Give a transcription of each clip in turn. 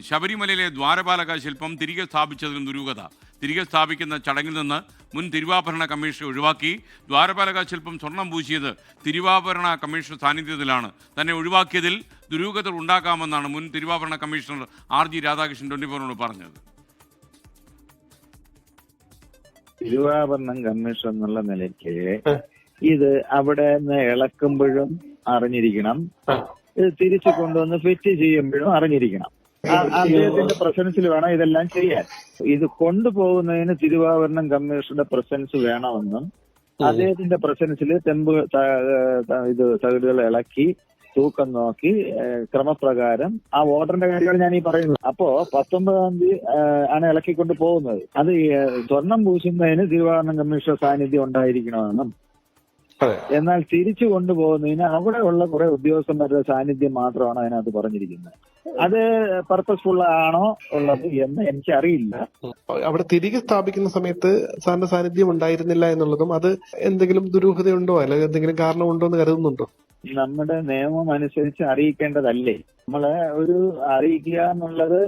ശബരിമലയിലെ ദ്വാരപാലക ശില്പം തിരികെ സ്ഥാപിച്ചതിലും ദുരൂഹത. തിരികെ സ്ഥാപിക്കുന്ന ചടങ്ങിൽ നിന്ന് മുൻ തിരുവാഭരണ കമ്മീഷണർ ഒഴിവാക്കി. ദ്വാരപാലക ശില്പം സ്വർണം പൂശിയത് തിരുവാഭരണ കമ്മീഷണർ സാന്നിധ്യത്തിലാണ്. തന്നെ ഒഴിവാക്കിയതിൽ ദുരൂഹത ഉണ്ടാക്കാമെന്നാണ് മുൻ തിരുവാഭരണ കമ്മീഷണർ RG രാധാകൃഷ്ണൻ 24 പറഞ്ഞത്. തിരുവാഭരണം കമ്മീഷൻ എന്നുള്ള നിലയ്ക്ക് ഇത് അവിടെ നിന്ന് ഇളക്കുമ്പോഴും അറിഞ്ഞിരിക്കണം, ഇത് തിരിച്ചു കൊണ്ടുവന്ന് ഫിറ്റ് ചെയ്യുമ്പോഴും അറിഞ്ഞിരിക്കണം. അദ്ദേഹത്തിന്റെ പ്രസൻസിൽ വേണം ഇതെല്ലാം ചെയ്യാൻ. ഇത് കൊണ്ടുപോകുന്നതിന് തിരുവാഭരണം കമ്മീഷന്റെ പ്രസൻസ് വേണമെന്നും അദ്ദേഹത്തിന്റെ പ്രസൻസിൽ തകിടുകൾ ഇളക്കി തൂക്കം നോക്കി ക്രമപ്രകാരം ആ ഓർഡറിന്റെ കാര്യമാണ് ഞാൻ ഈ പറയുന്നത്. അപ്പോ 19-ാം തീയതി ആണ് ഇളക്കിക്കൊണ്ട് പോകുന്നത്. അത് സ്വർണം പൂശുന്നതിന് തിരുവാഭരണം കമ്മീഷണർ സാന്നിധ്യം ഉണ്ടായിരിക്കണമെന്നും എന്നാൽ തിരിച്ചു കൊണ്ടുപോകുന്നതിന് അവിടെയുള്ള കുറെ ഉദ്യോഗസ്ഥന്മാരുടെ സാന്നിധ്യം മാത്രമാണ് അതിനകത്ത് പറഞ്ഞിരിക്കുന്നത്. അത് പർപ്പസ്ഫുൾ ആണോ ഉള്ളത് എന്ന് എനിക്കറിയില്ല. അവിടെ തിരികെ സ്ഥാപിക്കുന്ന സമയത്ത് സാറിന്റെ സാന്നിധ്യം ഉണ്ടായിരുന്നില്ല എന്നുള്ളതും അത് എന്തെങ്കിലും ദുരൂഹതയുണ്ടോ അല്ലെങ്കിൽ എന്തെങ്കിലും കാരണമുണ്ടോ എന്ന് കരുതുന്നുണ്ടോ? നമ്മുടെ നിയമം അനുസരിച്ച് അറിയിക്കേണ്ടതല്ലേ? നമ്മളെ ഒരു അറിയിക്കുക എന്നുള്ളത്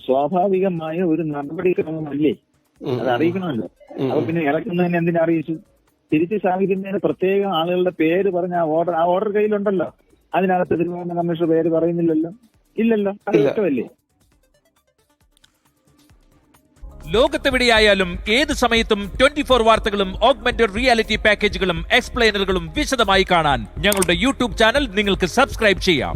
സ്വാഭാവികമായ ഒരു നടപടിക്രമമല്ലേ? അത് അറിയിക്കണമല്ലോ. അപ്പൊ പിന്നെ ഇറക്കുന്നതിന് എന്തിനു അറിയിച്ചു? തിരിച്ച് സ്ഥാപിക്കുന്നതിന് പ്രത്യേകം ആളുകളുടെ പേര് പറഞ്ഞ ആ ഓർഡർ കയ്യിലുണ്ടല്ലോ. അതിനകത്ത് തിരുവനന്തപുരം കമ്മീഷണർ പേര് പറയുന്നില്ലല്ലോ. ഇല്ലല്ലോ, അത് ഇഷ്ടമല്ലേ? ലോകത്തെവിടെയായാലും ഏത് സമയത്തും 24 വാർത്തകളും ഓഗ്മെന്റഡ് റിയാലിറ്റി പാക്കേജുകളും എക്സ്പ്ലെയിനറുകളും വിശദമായി കാണാൻ ഞങ്ങളുടെ YouTube ചാനൽ നിങ്ങൾക്ക് സബ്സ്ക്രൈബ് ചെയ്യാം.